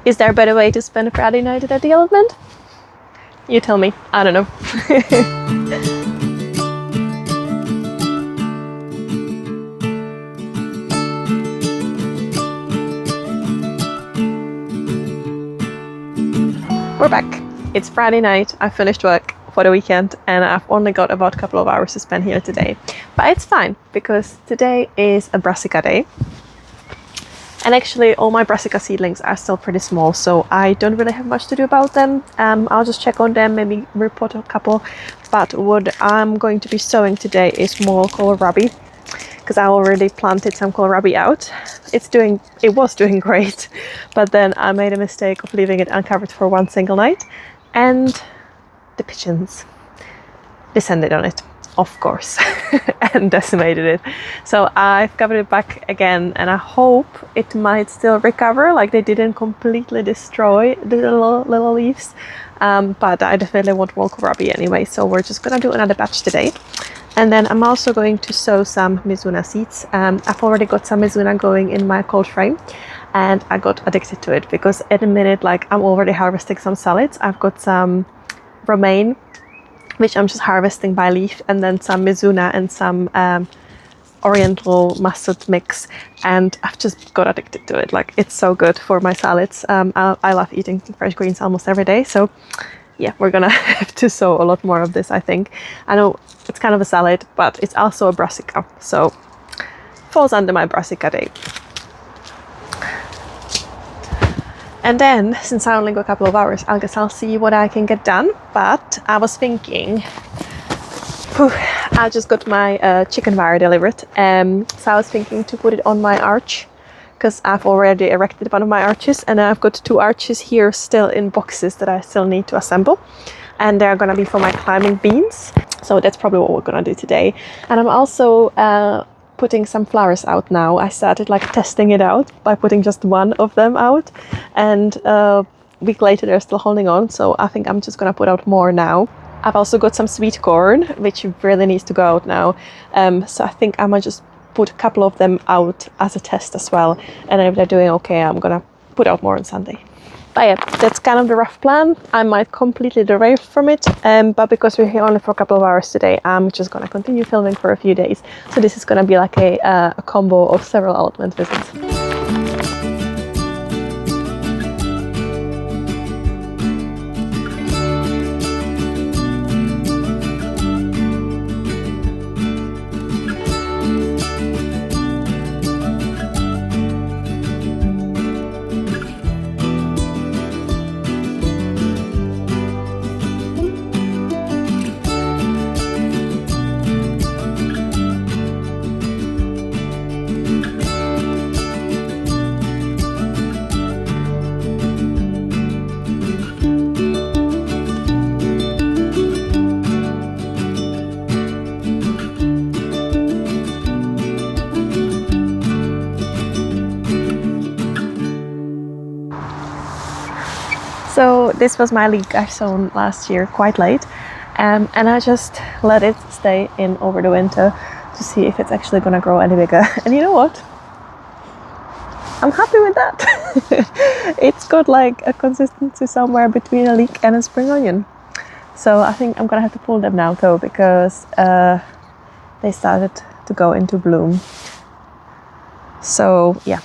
Is there a better way to spend a Friday night at the Allotment? You tell me. I don't know. We're back. It's Friday night. I finished work for the weekend and I've only got about a couple of hours to spend here today. But it's fine because today is a brassica day. And actually all my brassica seedlings are still pretty small, so I don't really have much to do about them. I'll just check on them, maybe repot a couple. But what I'm going to be sowing today is more kohlrabi, because I already planted some kohlrabi out. It was doing great, but then I made a mistake of leaving it uncovered for one single night, and the pigeons descended on it, of course, and decimated it. So I've covered it back again, and I hope it might still recover, like they didn't completely destroy the little leaves. But I definitely want more kohlrabi anyway, so we're just gonna do another batch today. And then I'm also going to sow some mizuna seeds. I've already got some mizuna going in my cold frame, and I got addicted to it because at the minute, like, I'm already harvesting some salads. I've got some romaine, which I'm just harvesting by leaf, and then some mizuna and some oriental mustard mix, and I've just got addicted to it. Like, it's so good for my salads. I love eating fresh greens almost every day, so yeah, we're gonna have to sow a lot more of this, I think. I know it's kind of a salad, but it's also a brassica, so falls under my brassica day. And then, since I only got a couple of hours, I guess I'll see what I can get done. But I was thinking, I just got my chicken wire delivered, so I was thinking to put it on my arch, because I've already erected one of my arches, and I've got two arches here still in boxes that I still need to assemble, and they're gonna be for my climbing beams. So that's probably what we're gonna do today. And I'm also putting some flowers out now. I started like testing it out by putting just one of them out, and a week later they're still holding on, so I think I'm just gonna put out more now. I've also got some sweet corn, which really needs to go out now, so I think I might just put a couple of them out as a test as well, and if they're doing okay, I'm gonna put out more on Sunday. But yeah, that's kind of the rough plan. I might completely derail from it, but because we're here only for a couple of hours today, I'm just gonna continue filming for a few days. So this is gonna be like a combo of several allotment visits. So this was my leek I sown last year quite late, and I just let it stay in over the winter to see if it's actually gonna grow any bigger. And you know what? I'm happy with that. It's got like a consistency somewhere between a leek and a spring onion. So I think I'm gonna have to pull them now though, because they started to go into bloom. So yeah.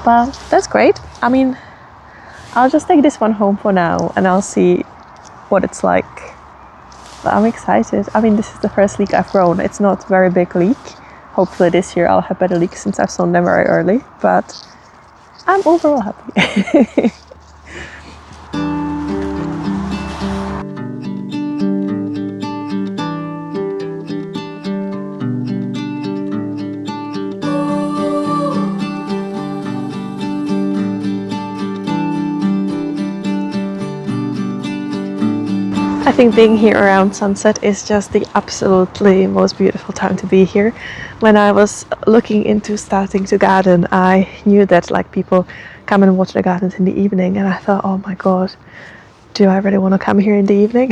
Well, that's great. I mean, I'll just take this one home for now and I'll see what it's like. But I'm excited. I mean, this is the first leek I've grown. It's not very big leek. Hopefully this year I'll have better leeks since I've sown them very early. But I'm overall happy. I think being here around sunset is just the absolutely most beautiful time to be here. When I was looking into starting to garden, I knew that like people come and watch the gardens in the evening, and I thought, oh my god, do I really want to come here in the evening?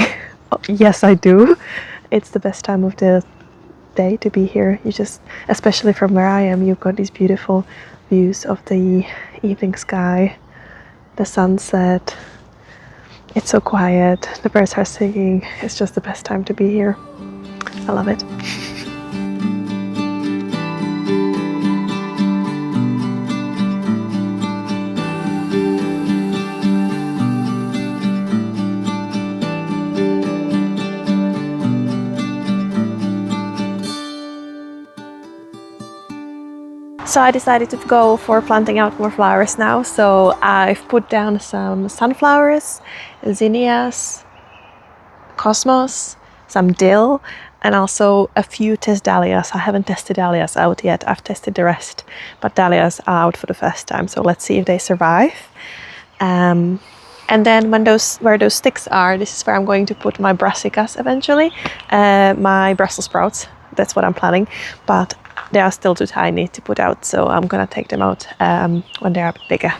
Oh, yes, I do. It's the best time of the day to be here. You just, especially from where I am, you've got these beautiful views of the evening sky, the sunset. It's so quiet, the birds are singing. It's just the best time to be here. I love it. So I decided to go for planting out more flowers now. So I've put down some sunflowers, zinnias, cosmos, some dill, and also a few test dahlias. I haven't tested dahlias out yet. I've tested the rest, but dahlias are out for the first time. So let's see if they survive. And then where those sticks are, this is where I'm going to put my brassicas eventually, my Brussels sprouts. That's what I'm planning, but they are still too tiny to put out, so I'm gonna take them out when they are a bit bigger.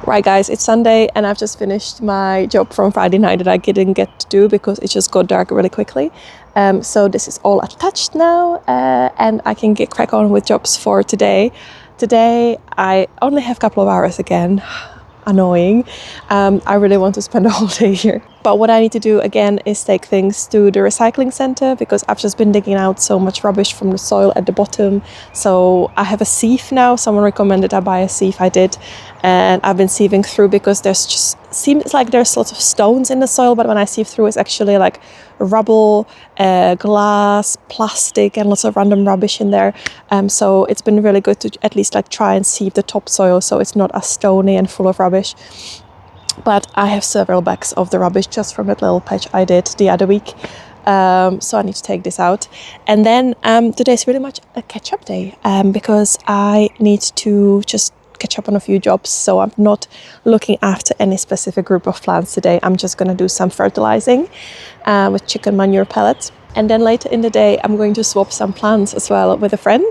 Right guys, it's Sunday and I've just finished my job from Friday night that I didn't get to do because it just got dark really quickly. So this is all attached now and I can get crack on with jobs for today. Today I only have a couple of hours again. Annoying. I really want to spend a whole day here. But what I need to do again is take things to the recycling center because I've just been digging out so much rubbish from the soil at the bottom. So I have a sieve now. Someone recommended I buy a sieve. I did. And I've been sieving through because there's just seems like there's lots of stones in the soil, but when I sieve through it's actually like rubble, glass, plastic and lots of random rubbish in there. So it's been really good to at least like try and sieve the topsoil so it's not as stony and full of rubbish. But I have several bags of the rubbish just from that little patch I did the other week. So I need to take this out. And then today's really much a catch-up day because I need to just catch up on a few jobs. So I'm not looking after any specific group of plants today. I'm just going to do some fertilizing with chicken manure pellets. And then later in the day, I'm going to swap some plants as well with a friend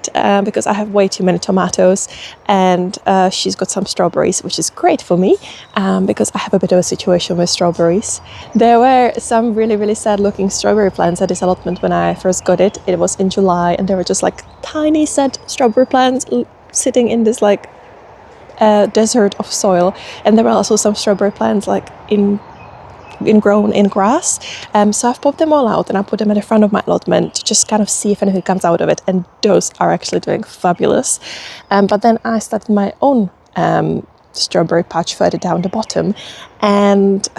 because I have way too many tomatoes and she's got some strawberries, which is great for me because I have a bit of a situation with strawberries. There were some really, really sad looking strawberry plants at this allotment when I first got it. It was in July and they were just like tiny sad strawberry plants sitting in this like desert of soil. And there were also some strawberry plants like grown in grass, so I've popped them all out and I put them at the front of my allotment to just kind of see if anything comes out of it, and those are actually doing fabulous. But then I started my own strawberry patch further down the bottom, and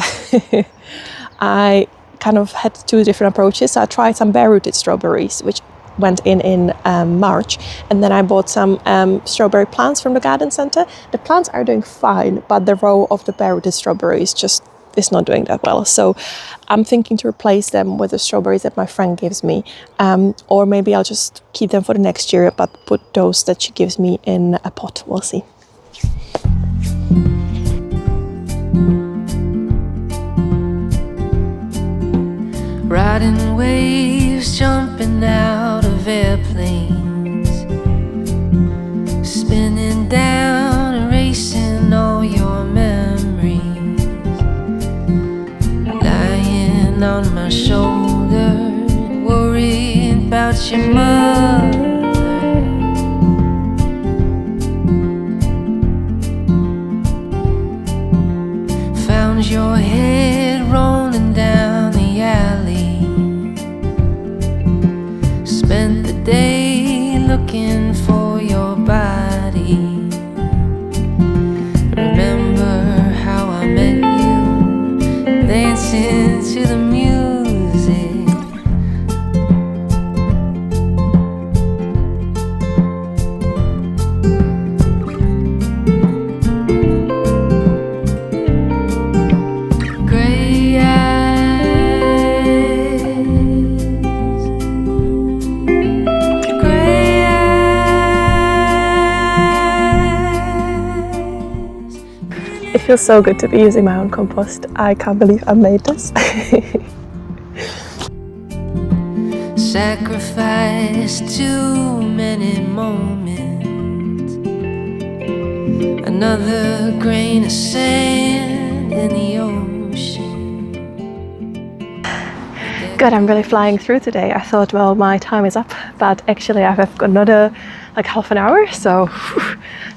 I kind of had two different approaches. So I tried some bare-rooted strawberries, which went in March, and then I bought some strawberry plants from the garden center. The plants are doing fine, but the row of the bare-rooted strawberries just is not doing that well. So I'm thinking to replace them with the strawberries that my friend gives me, or maybe I'll just keep them for the next year but put those that she gives me in a pot. We'll see. Riding waves, jumping out of airplanes, spinning down, erasing all your memories, lying on my shoulder, worrying about your mother. looking for your body. Remember how I met you, dancing to the music. Gray eyes, gray eyes. It feels so good to be using my own compost. I can't believe I made this. Sacrifice too many moments. Another grain of sand in the ocean. Good, I'm really flying through today. I thought, well, my time is up, but actually I have got another like half an hour, so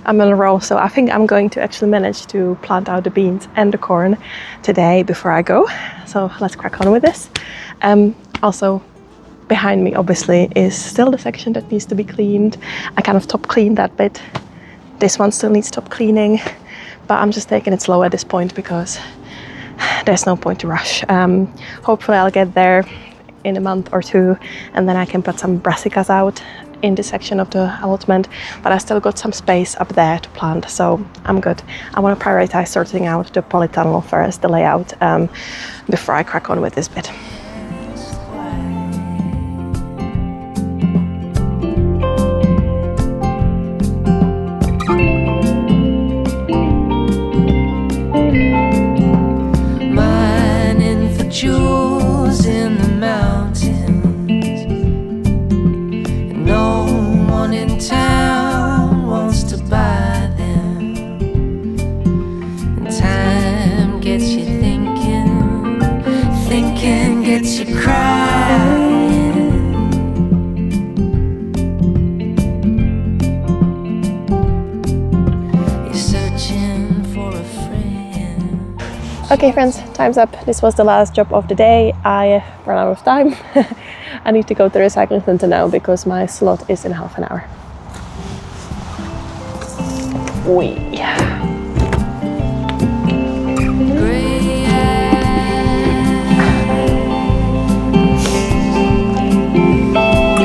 I'm on a roll. So I think I'm going to actually manage to plant out the beans and the corn today before I go. So let's crack on with this. Also, behind me obviously is still the section that needs to be cleaned. I kind of top cleaned that bit. This one still needs top cleaning, but I'm just taking it slow at this point because there's no point to rush. Hopefully I'll get there in a month or two, and then I can put some brassicas out in this section of the allotment, but I still got some space up there to plant, so I'm good. I want to prioritize sorting out the polytunnel first, the layout, before I crack on with this bit. Mining for jewels in the mountains, and no one in town wants to buy them. And time gets you thinking, thinking gets you crying. You're searching for a friend. Okay friends, time's up. This was the last job of the day. I ran out of time. I need to go to the recycling center now because my slot is in half an hour. Wee. Gray eyes,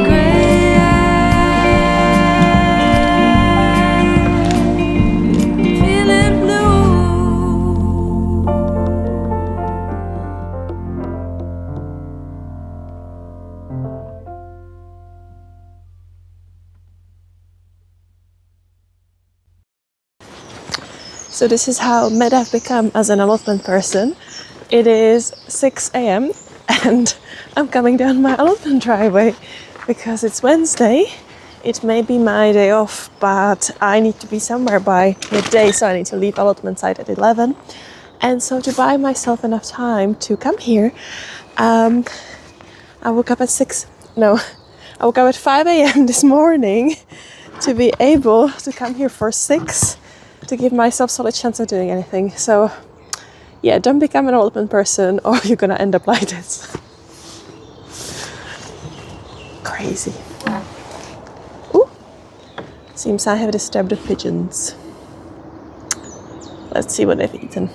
gray eyes, feeling blue. So this is how mad I've become as an allotment person. It is 6 a.m. and I'm coming down my allotment driveway because it's Wednesday. It may be my day off, but I need to be somewhere by midday, so I need to leave allotment site at 11. And so to buy myself enough time to come here, I woke up at 5 a.m. this morning to be able to come here for 6 to give myself solid chance of doing anything. So yeah, don't become an allotment person or you're gonna end up like this. Crazy. Ooh, seems I have disturbed the pigeons. Let's see what they've eaten.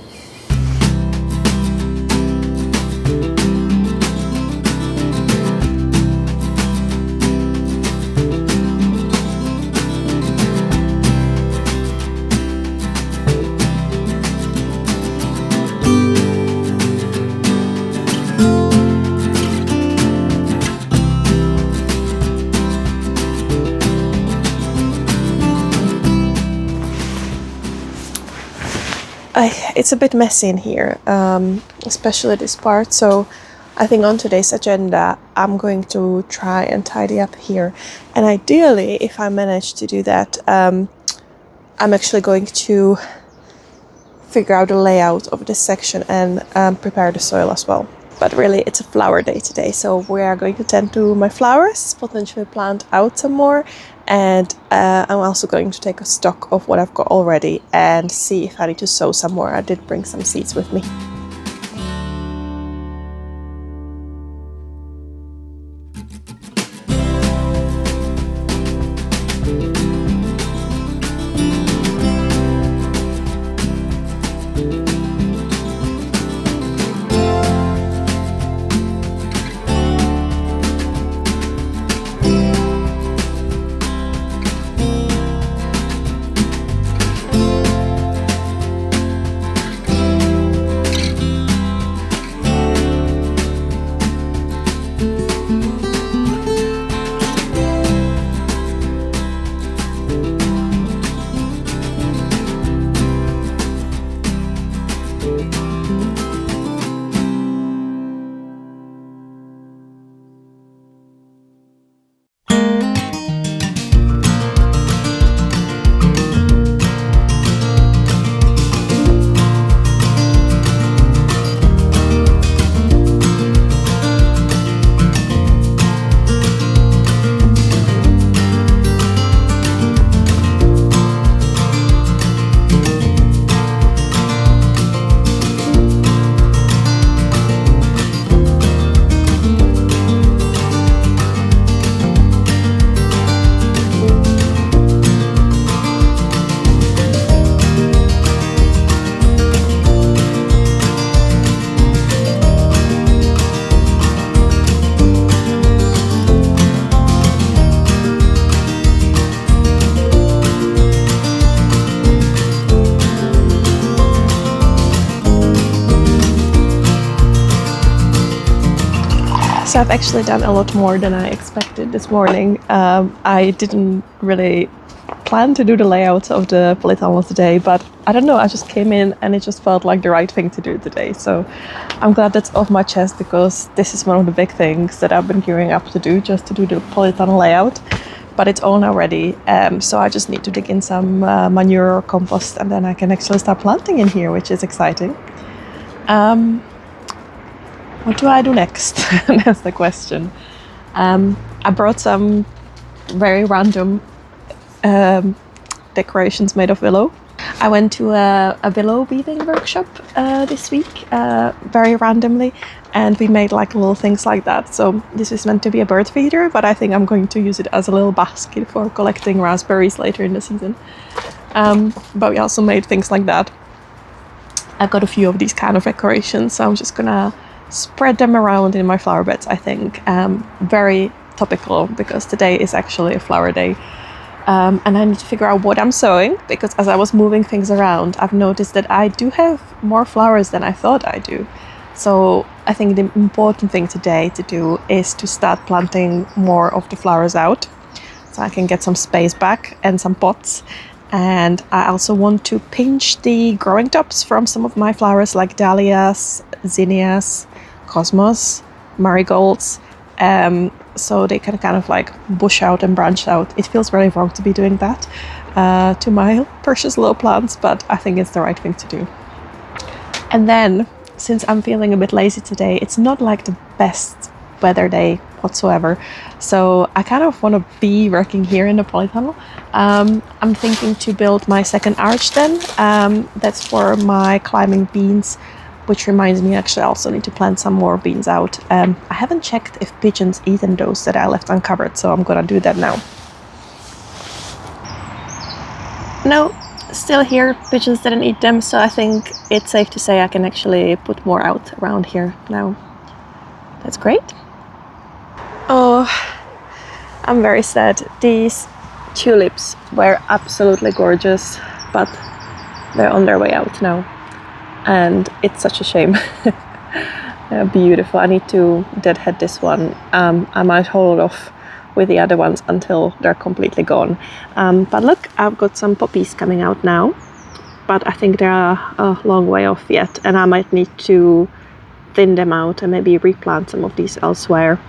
It's a bit messy in here, especially this part, so I think on today's agenda I'm going to try and tidy up here, and ideally if I manage to do that, I'm actually going to figure out the layout of this section and prepare the soil as well. But really it's a flower day today, so we are going to tend to my flowers, potentially plant out some more, and I'm also going to take a stock of what I've got already and see if I need to sow some more. I did bring some seeds with me. So I've actually done a lot more than I expected this morning. I didn't really plan to do the layout of the polytunnel today, but I don't know, I just came in and it just felt like the right thing to do today. So I'm glad that's off my chest, because this is one of the big things that I've been gearing up to do, just to do the polytunnel layout. But it's all now ready, so I just need to dig in some manure or compost, and then I can actually start planting in here, which is exciting. What do I do next? That's the question. I brought some very random decorations made of willow. I went to a willow weaving workshop this week, very randomly, and we made like little things like that. So this is meant to be a bird feeder, but I think I'm going to use it as a little basket for collecting raspberries later in the season. But we also made things like that. I've got a few of these kind of decorations, so I'm just gonna spread them around in my flower beds, I think. Very topical, because today is actually a flower day. And I need to figure out what I'm sowing, because as I was moving things around, I've noticed that I do have more flowers than I thought I do. So I think the important thing today to do is to start planting more of the flowers out, so I can get some space back and some pots. And I also want to pinch the growing tops from some of my flowers, like dahlias, zinnias, cosmos, marigolds, so they can kind of like bush out and branch out. It feels really wrong to be doing that to my precious little plants, but I think it's the right thing to do. And then, since I'm feeling a bit lazy today, it's not like the best weather day whatsoever, so I kind of want to be working here in the polytunnel. I'm thinking to build my second arch then. That's for my climbing beans, which reminds me, actually I also need to plant some more beans out. I haven't checked if pigeons eaten those that I left uncovered, so I'm gonna do that now. No, still here, pigeons didn't eat them, so I think it's safe to say I can actually put more out around here now. That's great. Oh, I'm very sad. These tulips were absolutely gorgeous, but they're on their way out now. And it's such a shame. They're beautiful. I need to deadhead this one. I might hold off with the other ones until they're completely gone. But look, I've got some poppies coming out now, but I think they're a long way off yet, and I might need to thin them out and maybe replant some of these elsewhere,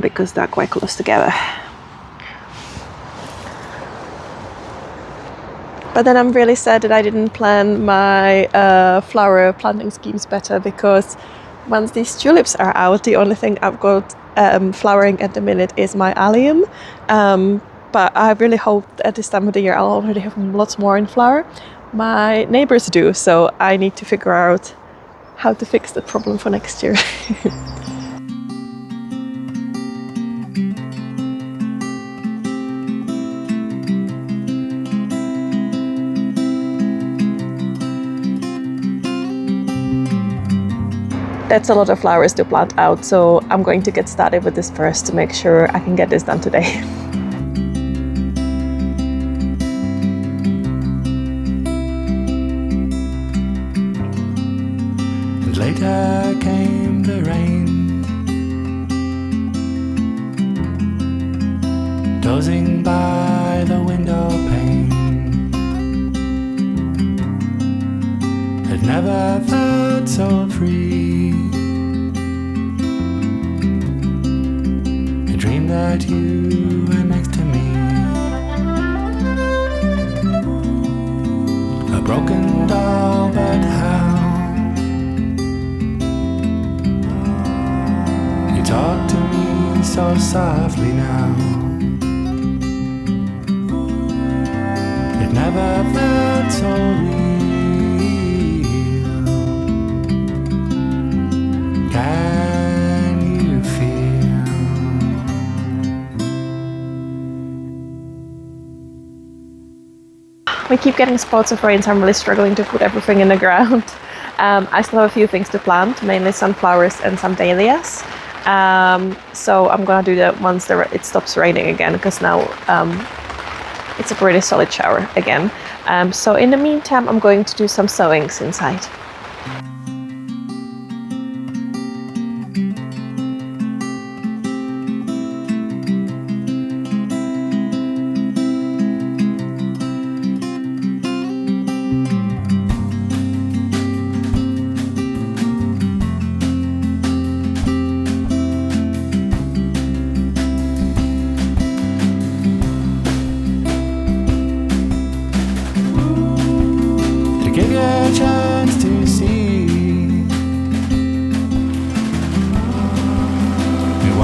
because they're quite close together. But then I'm really sad that I didn't plan my flower planting schemes better, because once these tulips are out, the only thing I've got flowering at the minute is my allium. But I really hope at this time of the year I'll already have lots more in flower. My neighbors do, so I need to figure out how to fix the problem for next year. That's a lot of flowers to plant out, so I'm going to get started with this first to make sure I can get this done today. And later came the rain, dozing by the window pane. Had never felt so free. Dream that you were next to me. A broken doll, but how you talk to me so softly now. It never felt so real. We keep getting spots of rain, so I'm really struggling to put everything in the ground. I still have a few things to plant, mainly sunflowers and some dahlias. So I'm gonna do that once it stops raining again, because now it's a pretty solid shower again. So in the meantime, I'm going to do some sowings inside.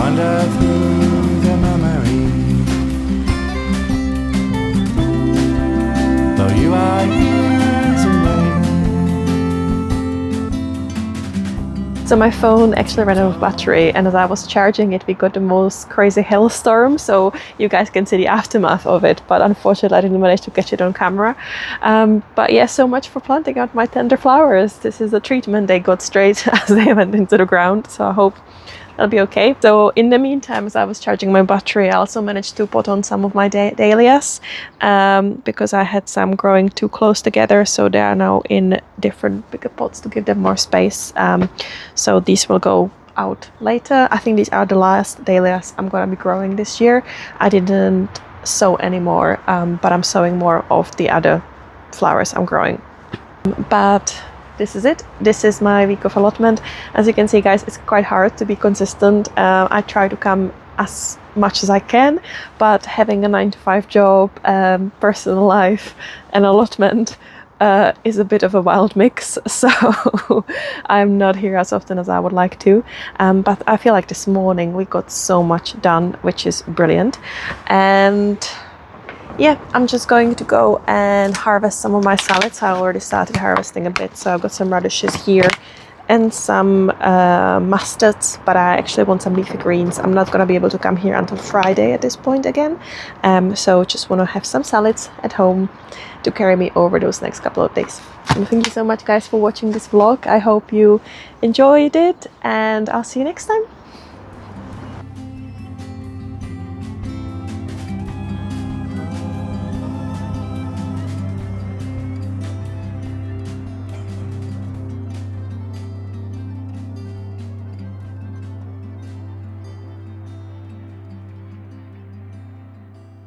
wander through the memory. Though you are years away. So my phone actually ran out of battery, and as I was charging it, we got the most crazy hailstorm, so you guys can see the aftermath of it, but unfortunately I didn't manage to catch it on camera. But yeah, so much for planting out my tender flowers. This is a treatment they got straight as they went into the ground, so I hope that'll be okay. So in the meantime, as I was charging my battery, I also managed to pot on some of my dahlias because I had some growing too close together, so they are now in different bigger pots to give them more space. So these will go out later. I think these are the last dahlias I'm gonna be growing this year. I didn't sow anymore, but I'm sowing more of the other flowers I'm growing. But this is it. This is my week of allotment. As you can see, guys, it's quite hard to be consistent. I try to come as much as I can, but having a 9-to-5 job, personal life and allotment is a bit of a wild mix, so I'm not here as often as I would like to, but I feel like this morning we got so much done, which is brilliant. And yeah, I'm just going to go and harvest some of my salads. I already started harvesting a bit, so I've got some radishes here and some mustards, but I actually want some leafy greens. I'm not going to be able to come here until Friday at this point again, so just want to have some salads at home to carry me over those next couple of days. And thank you so much, guys, for watching this vlog. I hope you enjoyed it, and I'll see you next time.